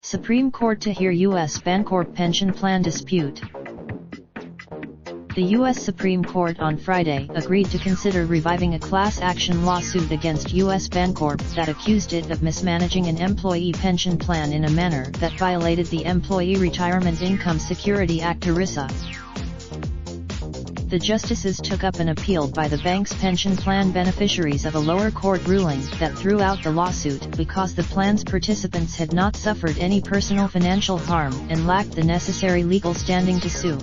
Supreme Court to hear US Bancorp pension plan dispute. The U.S. Supreme Court on Friday agreed to consider reviving a class action lawsuit against US Bancorp that accused it of mismanaging an employee pension plan in a manner that violated the Employee Retirement Income Security Act (ERISA). The justices took up an appeal by the bank's pension plan beneficiaries of a lower court ruling that threw out the lawsuit because the plan's participants had not suffered any personal financial harm and lacked the necessary legal standing to sue.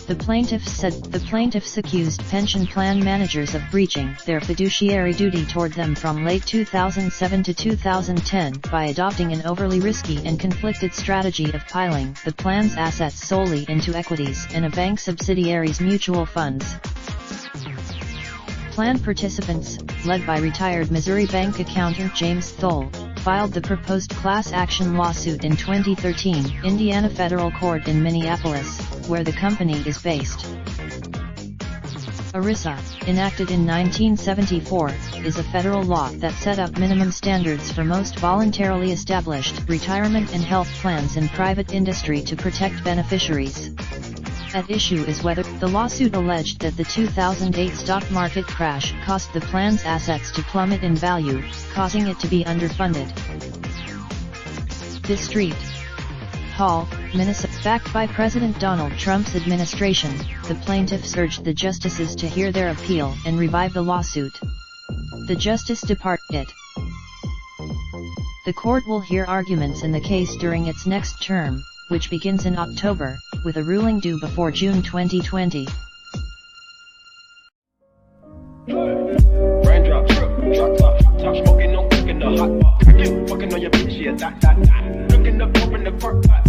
The plaintiffs said the plaintiffs accused pension plan managers of breaching their fiduciary duty toward them from late 2007 to 2010 by adopting an overly risky and conflicted strategy of piling the plan's assets solely into equities and a bank subsidiary's mutual funds. Plan participants, led by retired Missouri bank accountant James Thole, filed the proposed class action lawsuit in 2013 Indiana Federal Court in Minneapolis, where the company is based. ERISA, enacted in 1974, is a federal law that set up minimum standards for most voluntarily established retirement and health plans in private industry to protect beneficiaries. At issue is whether the lawsuit alleged that the 2008 stock market crash caused the plan's assets to plummet in value, causing it to be underfunded. District Hall, Minnesota. Backed by President Donald Trump's administration, the plaintiffs urged the justices to hear their appeal and revive the lawsuit. The Justice Department. The court will hear arguments in the case during its next term, which begins in October, with a ruling due before June 2020. Raindrop, drop top smoking, no cooking the hot pot. Fucking on your bitch, yeah, that. Looking up, open the park, pot.